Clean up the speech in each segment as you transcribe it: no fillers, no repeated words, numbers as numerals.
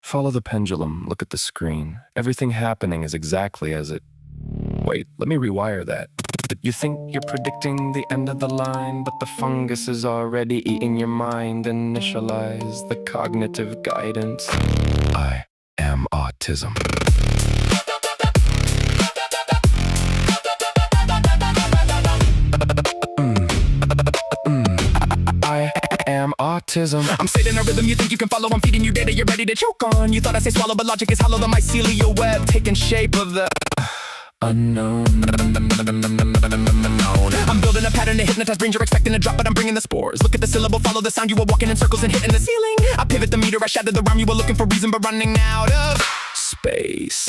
Follow the pendulum, look at the screen. Everything happening is exactly as it... Wait, let me rewire that. You think you're predicting the end of the line, but the fungus is already eating your mind. Initialize the cognitive guidance. I am autism. I am autism. I'm stating a rhythm you think you can follow. I'm feeding you data you're ready to choke on. You thought I say swallow, but logic is hollow. The mycelial web taking shape of the unknown. I'm building a pattern to hypnotize brains. You're expecting a drop, but I'm bringing the spores. Look at the syllable, follow the sound. You were walking in circles and hitting the ceiling. I pivot the meter, I shatter the rhyme. You were looking for reason, but running out of Space.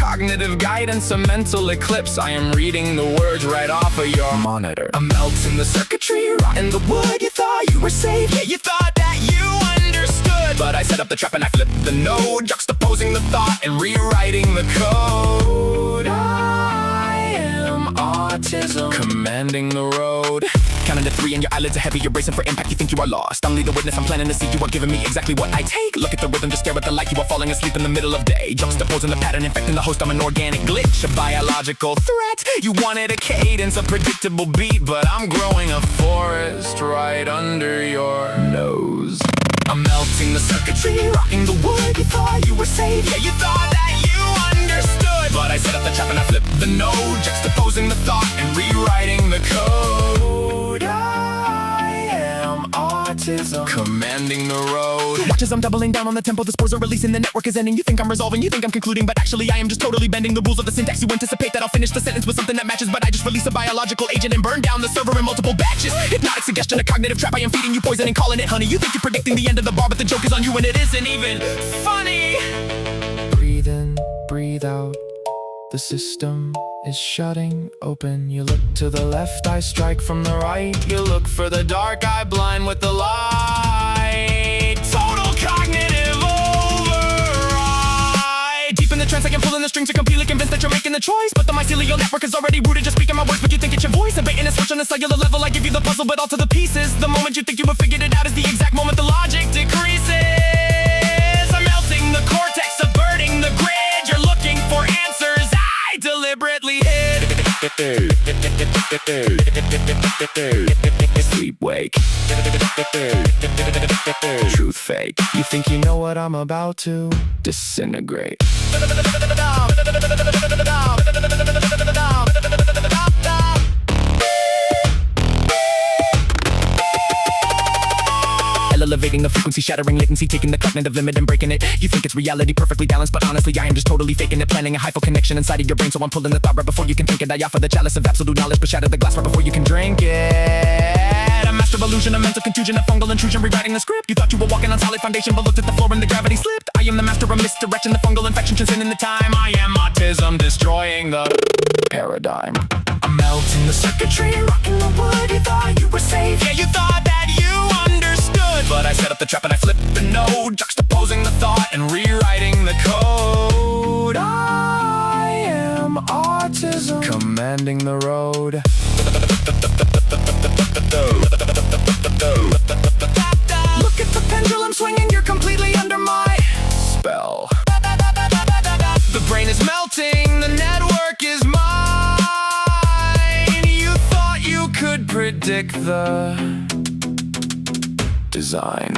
cognitive guidance, a mental eclipse. I am reading the words right off of your Monitor. I'm melting the circuitry, rotting the wood. You thought you were safe, yeah, you thought that you understood. But I set up the trap and I flipped the node, juxtaposing the thought and rewriting the code. I am autism, commanding the road. Counting to 3 and your eyelids are heavy. You're bracing for impact, you think you are lost. I'm leading witness, I'm planning to see. You are giving me exactly what I take. Look at the rhythm, just stare at the light. You are falling asleep in the middle of day, juxtaposing the pattern, infecting the host. I'm an organic glitch, a biological threat. You wanted a cadence, a predictable beat, but I'm growing a forest right under your nose. I'm melting the circuitry, rocking the wood. You thought you were safe, yeah, you thought that you understood. But I set up the trap and I flipped the node, juxtaposing the thought and rewriting the code. I am autism, commanding the road. Watch as I'm doubling down on the tempo. The spores are releasing, the network is ending. You think I'm resolving, you think I'm concluding, but actually I am just totally bending the rules of the syntax. You anticipate that I'll finish the sentence with something that matches, but I just release a biological agent and burn down the server in multiple batches. Hypnotic suggestion, a cognitive trap. I am feeding you poison and calling it honey. You think you're predicting the end of the bar, but the joke is on you and it isn't even funny. Breathe in, breathe out. The system is shutting open. You look to the left, I strike from the right. You look for the dark, I blind with the light. Total cognitive override. Deep in the trance, I can pull in the strings. You're completely convinced that you're making the choice, but the mycelial network is already rooted. Just speaking my words, but you think it's your voice. And baiting a switch on a cellular level. I give you the puzzle, but all to the pieces. The moment you think you have figured it out is the exact moment the logic decreases. I'm melting the cortex, subverting the grid. You're looking for answers, I deliberately hid. Sleep, wake. Truth, fake. You think you know what I'm about to disintegrate. Elevating the frequency, shattering latency, taking the cognitive limit and breaking it. You think it's reality, perfectly balanced, but honestly I am just totally faking it. Planning a hypo connection inside of your brain, so I'm pulling the thought right before you can think it. I offer the chalice of absolute knowledge, but shatter the glass right before you can drink it. A master of illusion, a mental confusion, a fungal intrusion, rewriting the script. You thought you were walking on solid foundation, but looked at the floor and the gravity slipped. I am the master of misdirection, the fungal infection transcending the time. I am autism, destroying the Paradigm. I'm melting the circuitry, rocking the wood. You thought you were safe, yeah, you thought that you understood. But I set up the trap and I flipped the node, juxtaposing the thought and rewriting the code. I am autism, Commanding the road. Look at the pendulum swinging, you're completely under my Spell. The brain is melting, the network is mine. You thought you could predict the Design.